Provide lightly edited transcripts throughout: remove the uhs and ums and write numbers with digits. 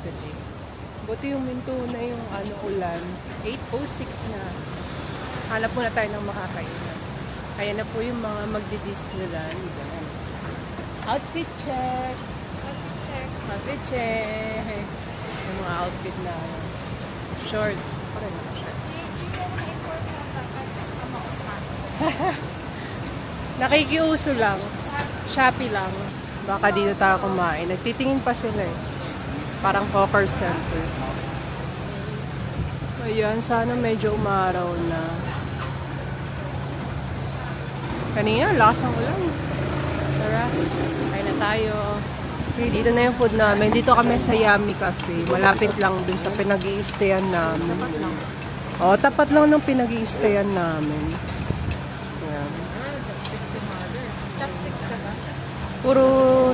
today. Buti yung minto na yung ulan. 8:06 na. Hanap muna tayo ng makakainan. Kaya na po yung mga magdi-Disneyland. Diyan. Outfit check! Outfit check! Outfit check! Yung mga outfit na shorts. Parang mga shorts. Nakikiuso lang. Shopee lang. Baka dito tayo kumain. Nagtitingin pa sila eh. Parang hawker center. Ayan, sana medyo umaraw na. Kanina, lakas ng ulan. Tara, kain na tayo. Okay, dito na yung food namin. Dito kami sa Yummy Cafe. Malapit lang dun sa pinag-i-stayan namin. Oo, tapat lang ng pinag-i-stayan namin. Ayan. Puro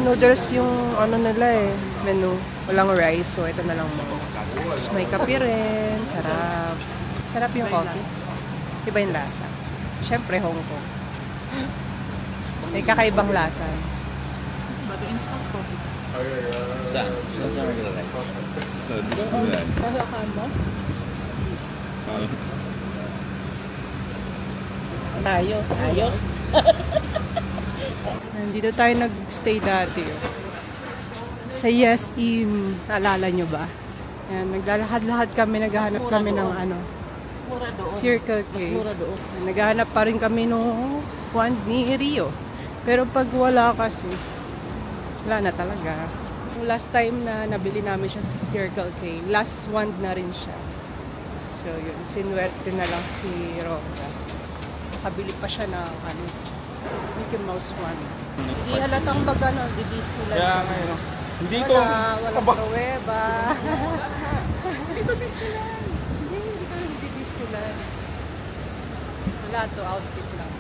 noodles yung nila eh, menu. Walang rice, so ito na lang mo. Tapos may kape rin. Sarap. Sarap yung coffee. Iba yung lasa. Siyempre, Hong Kong. May kakaibang lasa. But instant coffee. Saan? Saan siya maglalagay? So, Disneyland. Pasakan mo? Tayo. Ayos. Dito tayo nag-stay dati. Sa Yes In. Naalala nyo ba? Ayan, naglalakad-lahad kami, naghahanap kami ng Mura doon. Circle K. Mas mura doon. Naghahanap pa rin kami nung one ni Rio. Pero pag wala kasi, wala na talaga. Yung last time na nabili namin siya sa Circle K, last wand na rin siya. So yun, sinuwerte na lang si Roga. Nakabili pa siya ng Mickey Mouse wand. Hindi halatang di Disneyland. Kaya ngayon. Hindi ko. Walang pruweba. Hindi to Disneyland. Hindi Disneyland. Wala to, outfit lang.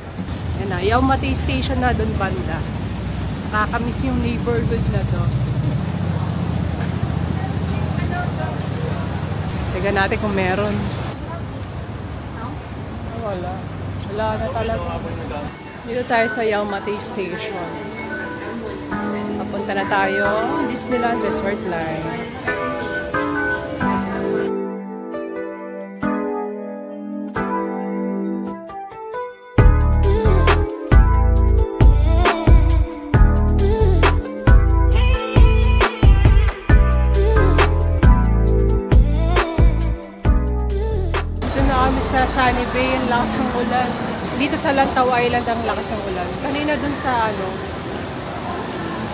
Yan na, Yaumati Station na doon banda. Nakakamiss yung neighborhood na to. Tignan natin kung meron. Wala. Wala na talaga. Dito tayo sa Yaumati Station. Papunta na tayo Disneyland Resort Line. Sa Sunny Bay, ang lakas ng ulan. Dito sa Lantaw Island, ang lakas ng ulan. Kanina dun sa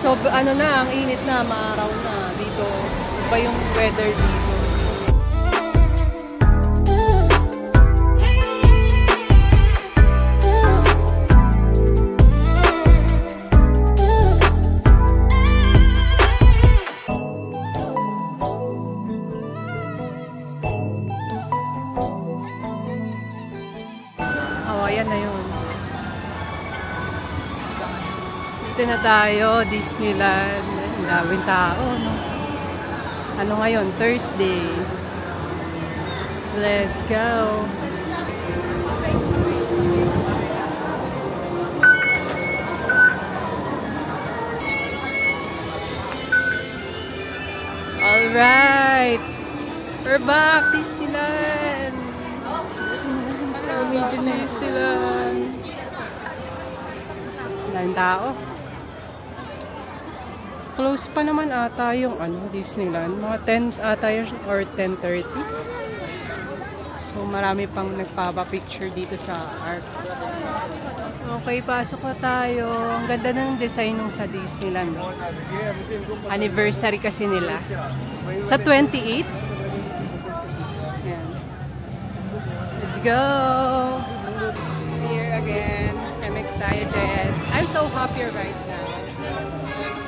so na, ang init na, maaraw na. Dito, iba yung weather dito. Ayan na yun. Dito na tayo, Disneyland. Ang daming tao, no? Ano ngayon? Thursday. Let's go! Alright! We're back, Disneyland! Umitin na Disneyland. Walang tao. Close pa naman ata yung Disneyland. Mga 10 ata or 10:30. So marami pang nagpapa-picture dito sa Ark. Okay, pasok na tayo. Ang ganda ng design ng sa Disneyland. Anniversary kasi nila. Sa 28. Ayan. Let's go! Here again. I'm excited. I'm so happy right now.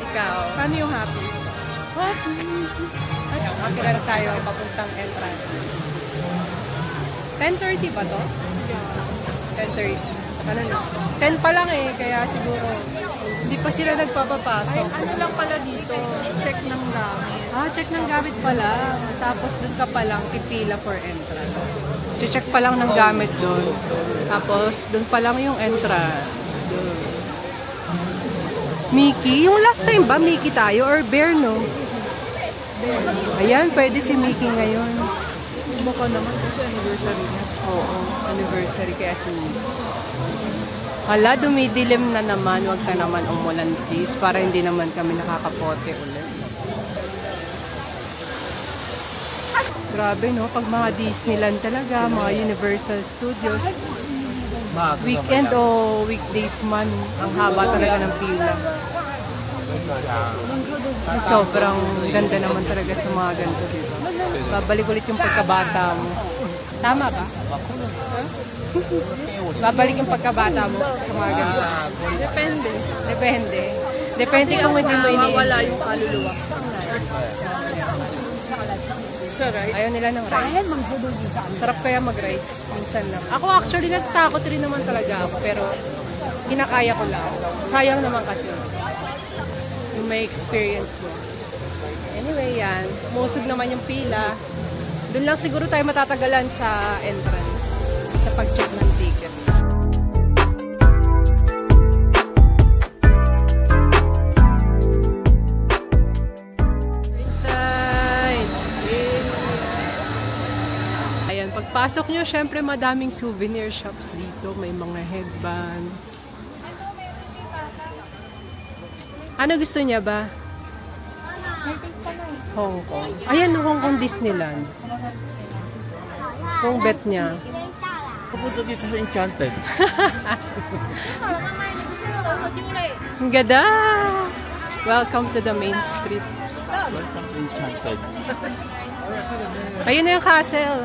Ikaw, paano yung happy? Happy! Makakila na tayo papuntang entrance. 10:30 ba to? 10:30. Ano na? 10 pa lang eh, kaya siguro hindi pa sila nagpapapasok. Ano lang pala dito? Check ng gamit. Check ng gamit pala. Tapos dun ka palang pipila for entrance. Check pa lang ng gamit dun. Tapos dun pa lang yung entrance. Dun. Mickey? Yung last time ba Mickey tayo or Bear, no? Ayan, pwede si Mickey ngayon. Baka naman kasi anniversary niya. Oo, anniversary kaya si Mickey. Hala, dumidilim na naman. Huwag ka naman umulan, please. Para hindi naman kami nakakapote ulit. Grabe, no? Pag mga Disneyland talaga, mga Universal Studios, weekend o weekdays man, ang haba talaga ng pila. Kasi sobrang ganda naman talaga sa mga ganito, diba? Babalik ulit yung pagkabata mo. Tama ba? Babalik yung pagkabata mo sa mga ganito. Depende. Depende. Depende kung hindi mo ini. Wala yung kaluluwa. Sa rides? Ayaw nila ng rides. Sarap kaya mag-rides. Minsan lang. Ako actually natatakot rin naman talaga ako. Pero kinakaya ko lang. Sayang naman kasi. Yung may experience mo. Anyway, yan. Musog naman yung pila. Doon lang siguro tayo matatagalan sa entrance. Sa pag-check ng tickets. Inside! Ayan, pagpasok nyo, syempre madaming souvenir shops dito. May mga headband. Ano gusto niya ba? Hong Kong. Ayan, Hong Kong Disneyland. Kung bet niya. Pupunta dito sa Enchanted. Ang ganda! Welcome to the main street. Welcome to Enchanted. Ayun na yung castle.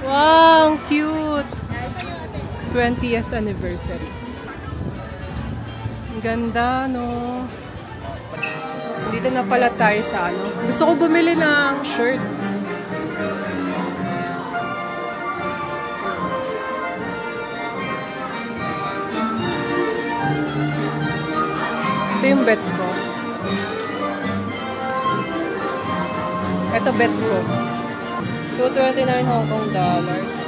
Wow, ang cute! 20th anniversary. Ang ganda, no? Dito na pala tayo sa ano. Gusto ko bumili ng shirt. Ito yung bet ko. Ito bet ko. 229 Hong Kong dollars.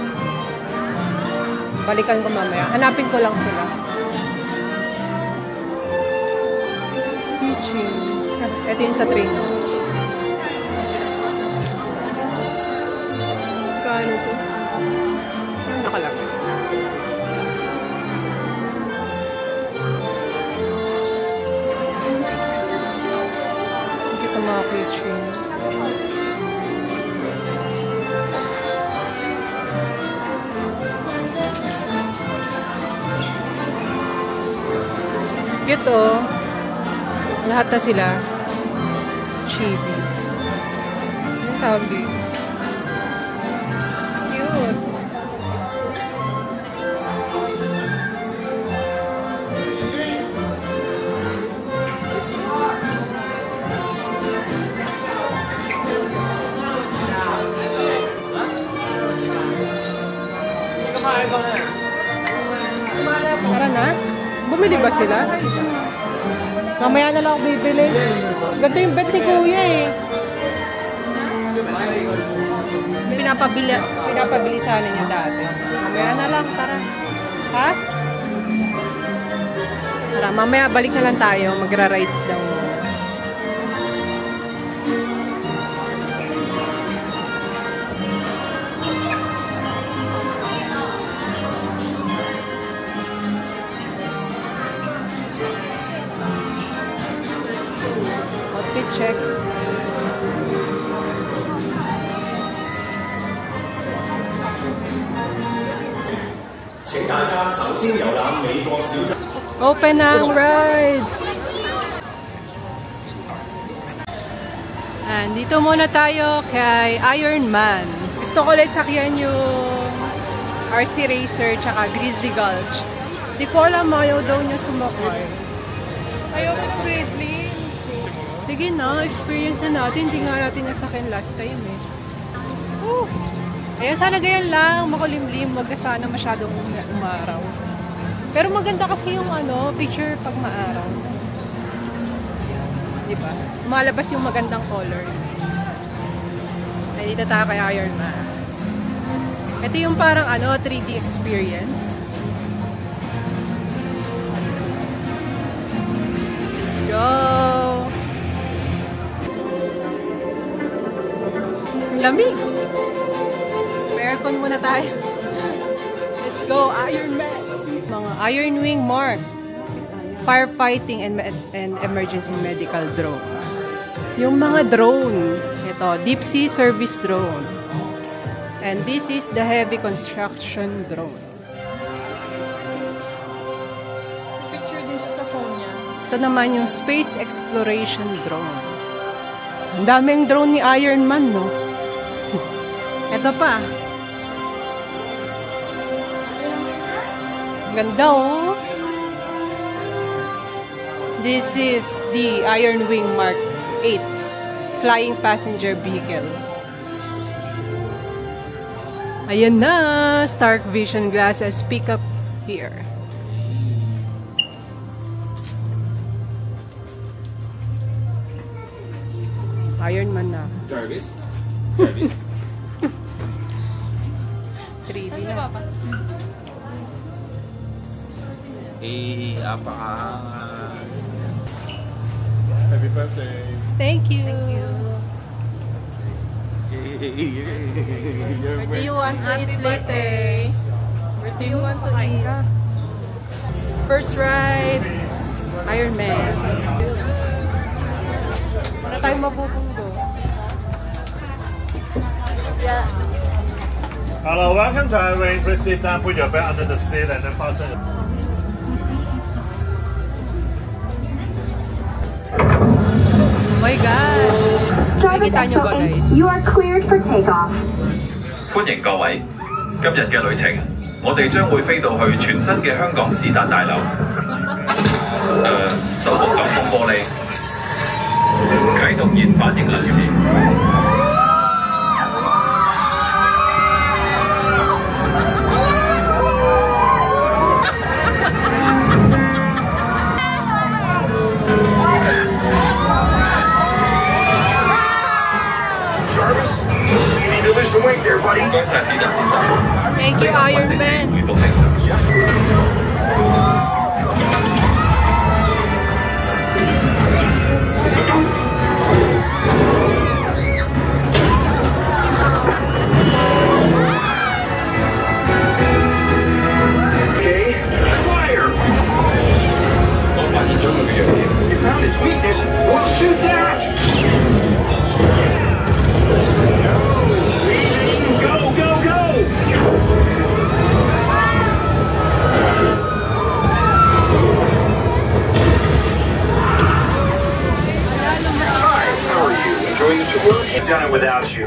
Balikan ko mamaya. Hanapin ko lang sila. Keychain. Ito yung sa train. Kano to? Nakalagay. Kita mga keychain. Ito. Lahat na sila. Chibi. Anong tawag dito? Cute. Tara na. Bumili ba sila? Mamaya na lang ako bibili. Ganda yung bet ni Kuya eh. Pinapabili sana niya dati. Mamaya na lang, tara. Ha? Tara, mamaya balik na lang tayo. Magra-rides daw. Outfit check. Open ang rides! And dito muna tayo kay Iron Man. Gusto ko ulit sakyan yung RC Racer tsaka Grizzly Gulch. Di ko alam, ayaw daw niya sumakay. Ayaw ko ng Grizzly. Sige na, experience na natin. Hindi nga natin nasakyan last time eh. Ayan, sana ganyan lang, makulimlim, wag na sana masyadong umaraw. Pero maganda kasi yung ano, picture pag maaraw. Diba? Malabas yung magandang color. Ay, dito tayo kay Iron Man. Ito yung parang ano, 3D experience. Let's go! lamig. May aircon muna tayo. Let's go, Iron Man! Mga Iron Wing Mark. Firefighting and emergency medical drone. Yung mga drone. Ito, deep sea service drone. And this is the heavy construction drone. Picture din siya sa phone niya. Ito naman yung space exploration drone. Ang daming drone ni Iron Man, no? Ito pa. Ganda, oh. This is the Iron Wing Mark 8 flying passenger vehicle. Ayan na! Stark Vision glasses pick up here. Iron Man na. Jarvis? Jarvis? 3D na. Apakaangas. Happy birthday. Thank you. Where do you want to eat later? Where do you want to eat? First ride, Iron Man. Wala tayong mabubunggo. Yeah. Hello, welcome to our range. Please sit down, put your bag under the seat, and then fasten it. Oh my God! Jarvis Nakikita nyo ba, XO8, guys? you are cleared for takeoff. 歡迎各位，今日嘅旅程，我哋將會飛到去全新嘅香港士丹大樓。手動感控玻璃，啟動熱反應len子。唔該晒，史德先生。 Thank you, Iron Man. 回復正常。 我發現咗佢嘅弱點。 You found its weakness. We'll shoot that. Go, go, go! Hi, how are you? Enjoying the tour? I've done it without you.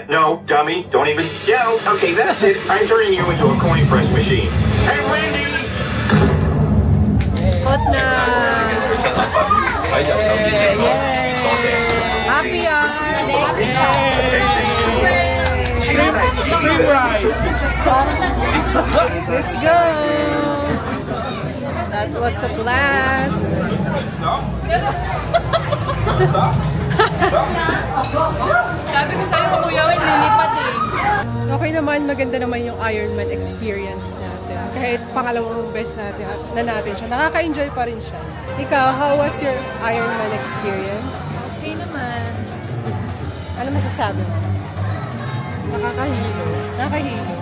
No, dummy. Don't even yell. Okay, that's it. I'm turning you into a coin press machine. Hey, Wendy! Hot na! 最新立法喺右手邊呢個，多謝。 Happy Let's go! That was a blast! Sabi ko sa'yo, kuya, lilipat eh. Okay naman, maganda naman yung Iron Man experience natin. Kahit pangalawang best natin siya. Nakaka-enjoy pa rin siya. Ikaw, how was your Iron Man experience? Okay naman. Ano masasabi mo? Nakakahilo. Nakahilo.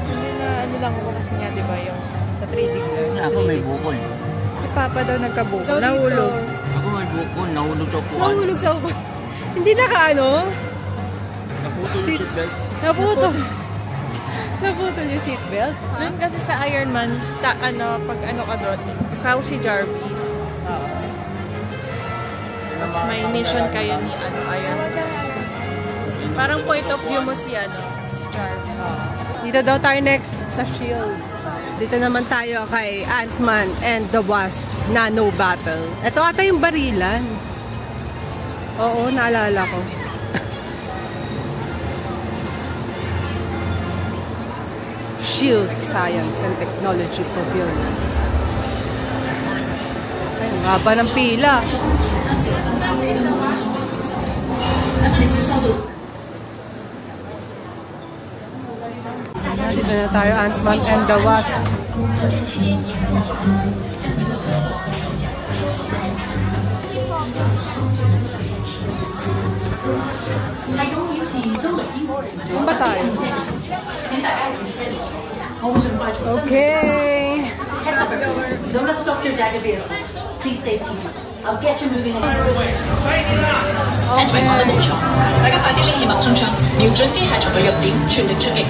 Hindi na ano lang ako kasi nga, di ba, yung sa 3D glass. Ako may bukol. Si Papa daw nagkabuko. Daw dito. Nahulog. Ako may bukol. Nahulog sa upuan. Nahulog sa upan. Hindi nakaano? Naputol yung Seat- seatbelt. Naputol. Naputol yung seatbelt. Doon kasi sa Iron Man, pag ano ka doon, ikaw si Jarvis. Tapos may mission kayo ni Iron Man. Parang point of view mo si Jarvis. Dito daw tayo next sa Shield. Dito naman tayo kay Ant-Man and the Wasp Nano Battle. Ito ata yung barilan. Oo, naalala ko. Shield Science and Technology Pavilion. Ay, ang haba ng pila. Dito na tayo, Ant-Man and the Wasp. Saan ba tayo? Okay. Don't stop your jacket vehicles. Please stay seated. I'll get you moving on. 安全講得冇錯，大家快啲拎起脈衝槍，瞄準機械蟲嘅弱點，全力出擊。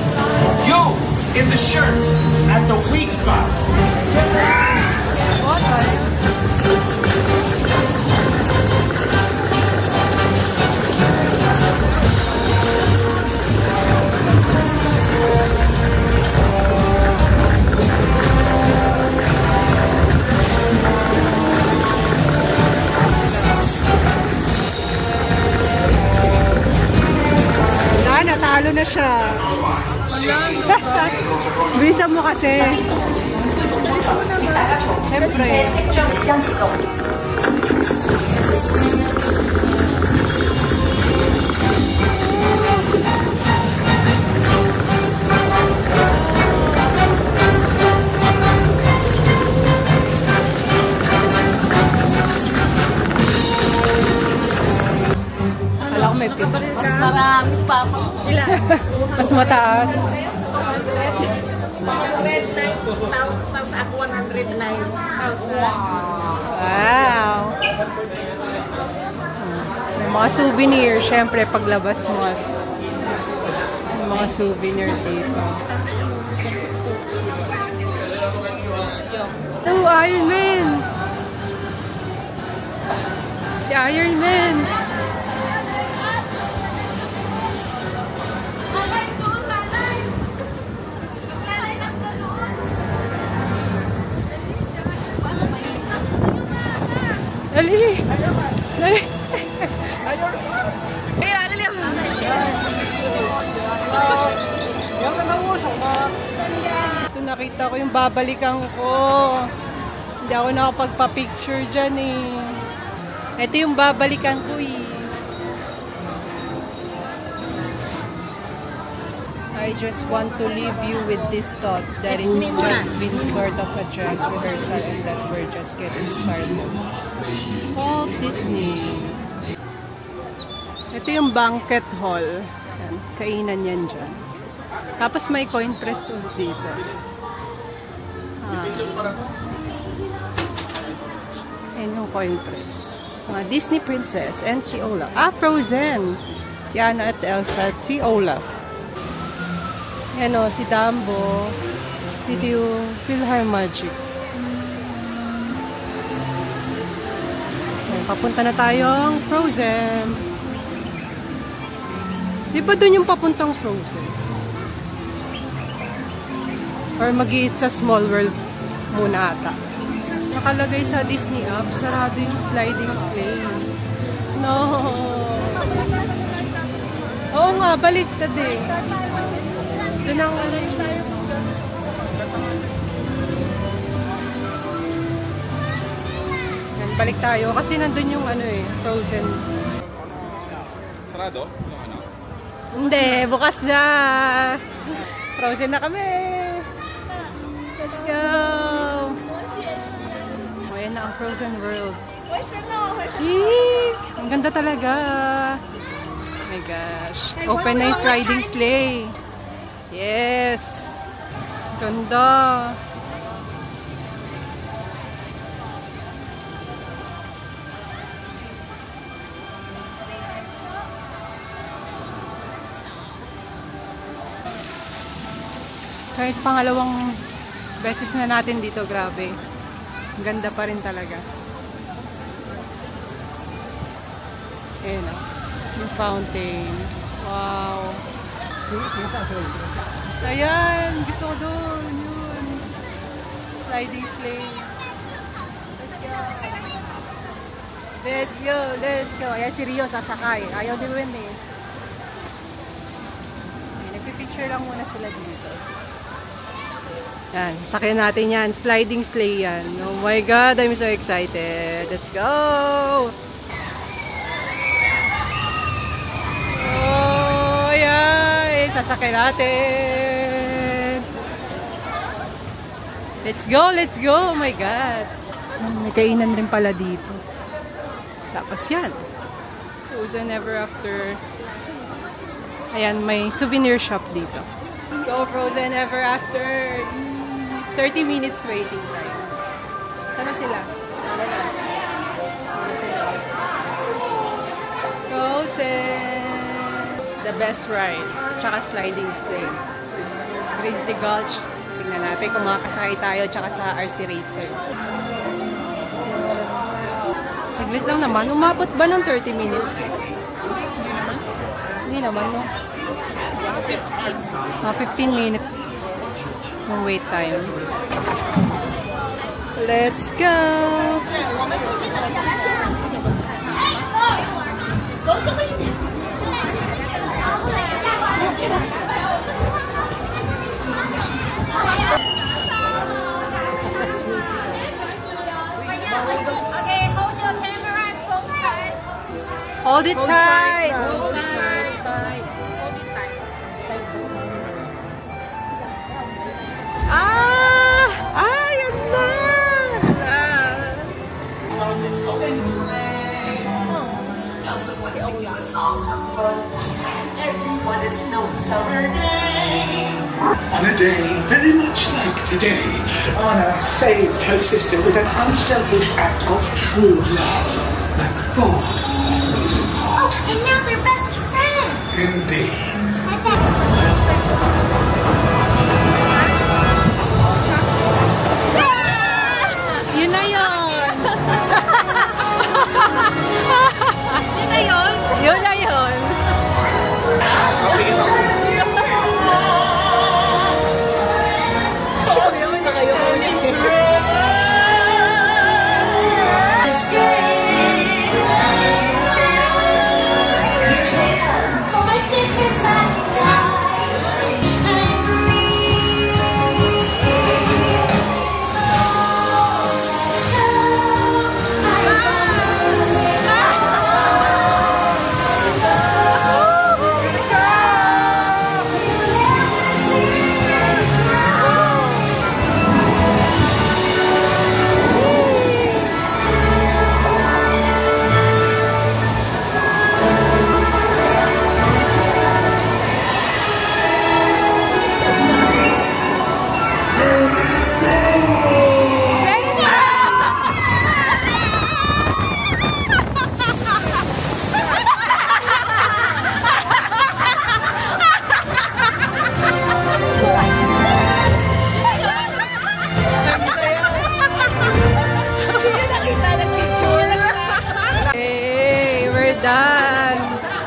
You in the shirt at the weak spot. Natalo na siya. Bilisan mo kasi. Siyempre. Alam ko may pin. Maramis pa ako. Ilan? Mas mataas. 109,000 tapos ako 109,000. Wow! May mga souvenir. Siyempre, paglabas mo. May mga souvenir dito. Oh, Iron Man! Si Iron Man! Dali! Dali! Ito nakita ko yung babalikan ko. Hindi ako nakapagpa-picture dyan eh. Ito yung babalikan ko eh. I just want to leave you with this thought that it's just been sort of a dress rehearsal and that we're just getting started. Walt Disney. Ito yung banquet hall. Yan, kainan yan dyan. Tapos may coin press dito. Ayan yung coin press. Mga Disney princess and si Olaf. Frozen! Si Anna at Elsa at si Olaf. Yan o, si Dumbo. Dito yung PhilharMagic. Yan, papunta na tayong Frozen. Di ba dun yung papuntang Frozen? Or mag-i sa Small World muna ata. Nakalagay sa Disney app, sarado yung sliding sleigh. No! Oo nga, baliktad eh. Doon ang yan, balik tayo kasi nandun yung ano eh, Frozen. Sarado? Hindi, bukas na. Frozen na kami. Let's go. O, yan na ang Frozen World. Eee, ang ganda talaga. Oh my gosh. Open na yung sliding sleigh. Yes! Ganda! Kahit pangalawang beses na natin dito, grabe. Ang ganda pa rin talaga. Ayan o. Yung fountain. Wow! Ayan, gusto ko doon. Yun. Sliding sleigh. Let's go. Let's go. Ayan si Rio sasakay. Ayaw din win eh. Nagpipicture lang muna sila dito. Yan, sakyan natin yan. Sliding sleigh yan. Oh my God, I'm so excited. Let's go! Oh, yan. Sasakyan natin. Let's go, let's go. Oh my God. May kainan rin pala dito. Tapos yan. Frozen Ever After. Ayan, may souvenir shop dito. Let's go Frozen Ever After. 30 minutes waiting time. Sana sila? Sana sila. Frozen! The best ride. Tsaka sliding sleigh. Grizzly Gulch. Tingnan natin kung makakasakay tayo tsaka sa RC Racer. Saglit lang naman. Umabot ba ng 30 minutes? Hindi naman, no? 15 minutes ng wait time. Let's go! Okay, hold your camera and hold tight. Hold it tight! Hold it tight. Ah! Ah, yun na! On a day very much like today, Anna saved her sister with an unselfish act of true love that thawed her frozen heart. Oh, and now they're best friends. Indeed. Yun na yun! Yun na yun? Yun na yun! Done!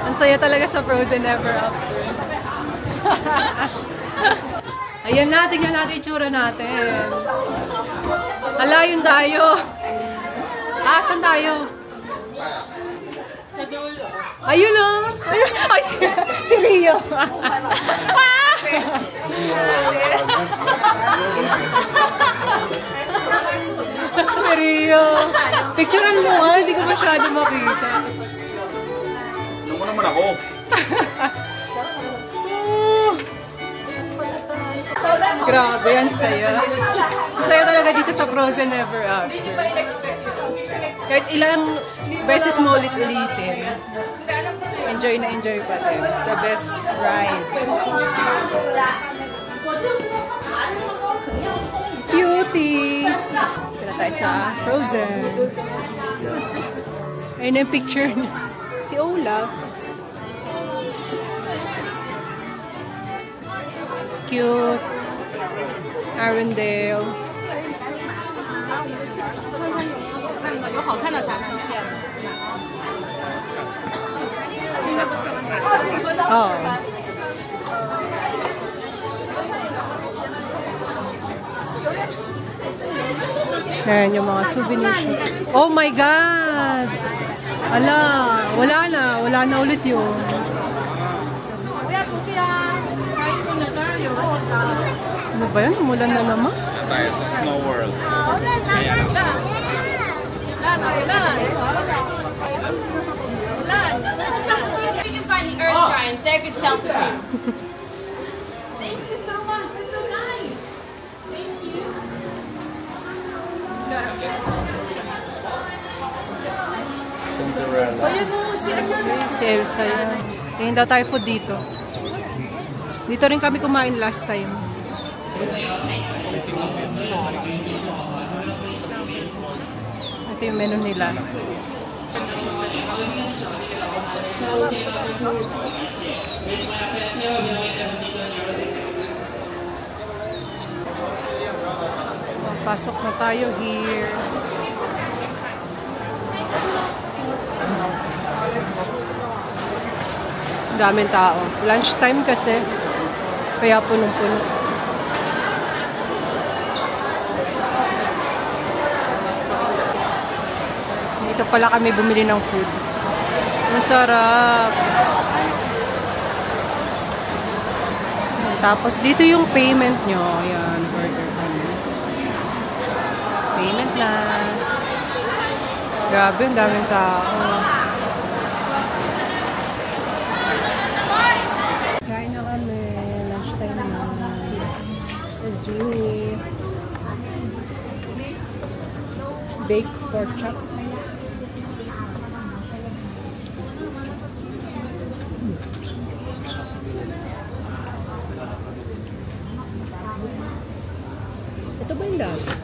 Ang saya talaga sa Frozen Ever After. Ayan na, tingnan natin yung tsura natin. Hala, yun tayo. Ah, saan tayo? Sa dulo. Ayun o. Ay, si Rio. Si Rio. Picturean mo ha, hindi ko masyado makita. Ano naman ako? Grabe, ang saya. Ang saya talaga dito sa Frozen Ever After. Kahit ilang beses mo ulit-ulitin, enjoy na enjoy pa din. The best ride. Cutie! Kaya tayo sa Frozen. Ayun yung picture niya. Si Olaf. Cute. Arendelle. Oh. Ayan yung mga souvenir shop. Oh my God! Ala, wala na ulit yun. Ano ba yan? Umulan na naman? Tayo sa Snow World. You can find the Earth Giants. They're a good shelter too. Thank you so much. It's so nice. Thank you. Si Elsa yan. Tingin daw tayo po dito. Dito rin kami kumain last time. Ito yung menu nila. Pasok na tayo here. Daming tao. Lunch time kasi. Kaya punong-puno. Dito pala kami bumili ng food. Ang sarap. Tapos dito yung payment nyo. Ayan, order kami. Payment na. Grabe, ang daming tao. Kain na kami. Lunch time na. Let's do it. Baked pork chop. Ito ba yung dami?